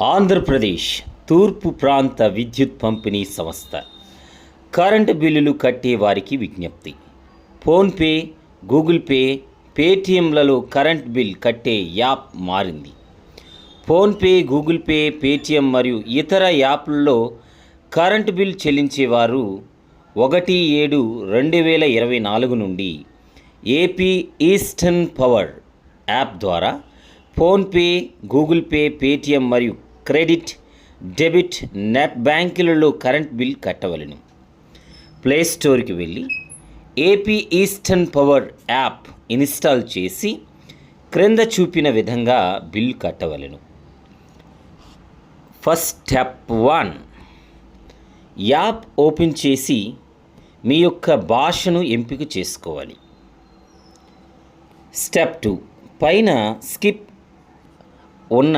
ఆంధ్రప్రదేశ్ తూర్పు ప్రాంత విద్యుత్ పంపిణీ సంస్థ కరెంటు బిల్లులు కట్టే వారికి విజ్ఞప్తి. ఫోన్పే, గూగుల్ పే, పేటీఎంలలో కరెంట్ బిల్ కట్టే యాప్ మారింది. ఫోన్పే, గూగుల్ పే, పేటీఎం మరియు ఇతర యాప్లలో కరెంటు బిల్ చెల్లించేవారు 1/7/2024 నుండి ఏపీ ఈస్టర్న్ పవర్ యాప్ ద్వారా ఫోన్పే, గూగుల్ పే, పేటీఎం మరియు క్రెడిట్, డెబిట్, నెట్ బ్యాంకులలో కరెంట్ బిల్ కట్టవలెను. ప్లేస్టోర్కి వెళ్ళి AP eastern power app install చేసి క్రింద చూపిన విధంగా బిల్ కట్టవలెను. ఫస్ట్ స్టెప్ 1, యాప్ ఓపెన్ చేసి మీ యొక్క భాషను ఎంపిక చేసుకోవాలి. స్టెప్ 2, పైన స్కిప్ ఉన్న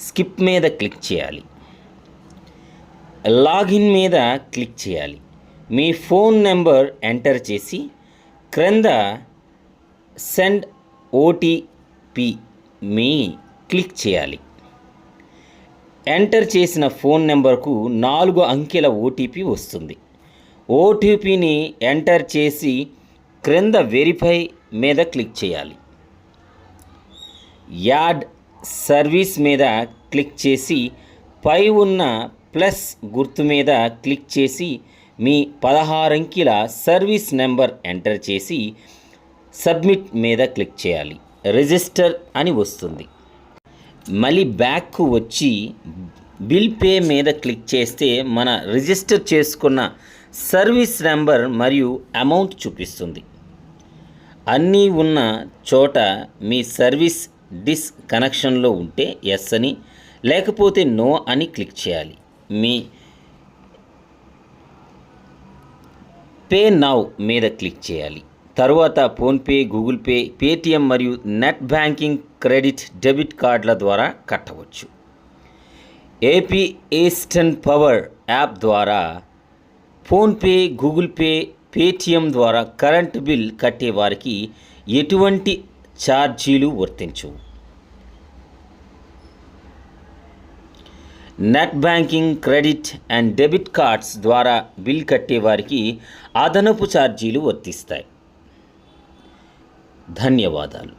స్కిప్ మీద క్లిక్ చేయాలి. లాగిన్ మీద క్లిక్ చేయాలి. మీ ఫోన్ నెంబర్ ఎంటర్ చేసి క్రింద సెండ్ ఓటీపీ మీ క్లిక్ చేయాలి. ఎంటర్ చేసిన ఫోన్ నెంబర్కు 4 అంకెల ఓటీపీ వస్తుంది. ఓటీపీని ఎంటర్ చేసి క్రింద వెరిఫై మీద క్లిక్ చేయాలి. యాడ్ సర్వీస్ మీద క్లిక్ చేసి పై ఉన్న ప్లస్ గుర్తు మీద క్లిక్ చేసి మీ 16 అంకెల సర్వీస్ నెంబర్ ఎంటర్ చేసి సబ్మిట్ మీద క్లిక్ చేయాలి. రిజిస్టర్ అని వస్తుంది. మళ్ళీ బ్యాక్కు వచ్చి బిల్ పే మీద క్లిక్ చేస్తే మన రిజిస్టర్ చేసుకున్న సర్వీస్ నెంబర్ మరియు అమౌంట్ చూపిస్తుంది. అన్నీ ఉన్న చోట మీ సర్వీస్ డిస్కనెక్షన్లో ఉంటే ఎస్ అని, లేకపోతే నో అని క్లిక్ చేయాలి. మీ పే నౌ మీద క్లిక్ చేయాలి. తరువాత ఫోన్పే, గూగుల్ పే, పేటీఎం మరియు నెట్ బ్యాంకింగ్, క్రెడిట్, డెబిట్ కార్డుల ద్వారా కట్టవచ్చు. ఏపీ ఈస్టర్న్ పవర్ యాప్ ద్వారా ఫోన్పే, గూగుల్ పే, పేటీఎం ద్వారా కరెంట్ బిల్ కట్టే వారికి ఎటువంటి ఛార్జీలు వర్తించవు. Net banking, credit and debit cards ద్వారా బిల్ కట్టే వారికి అదనపు ఛార్జీలు వర్తిస్తాయి. ధన్యవాదాలు.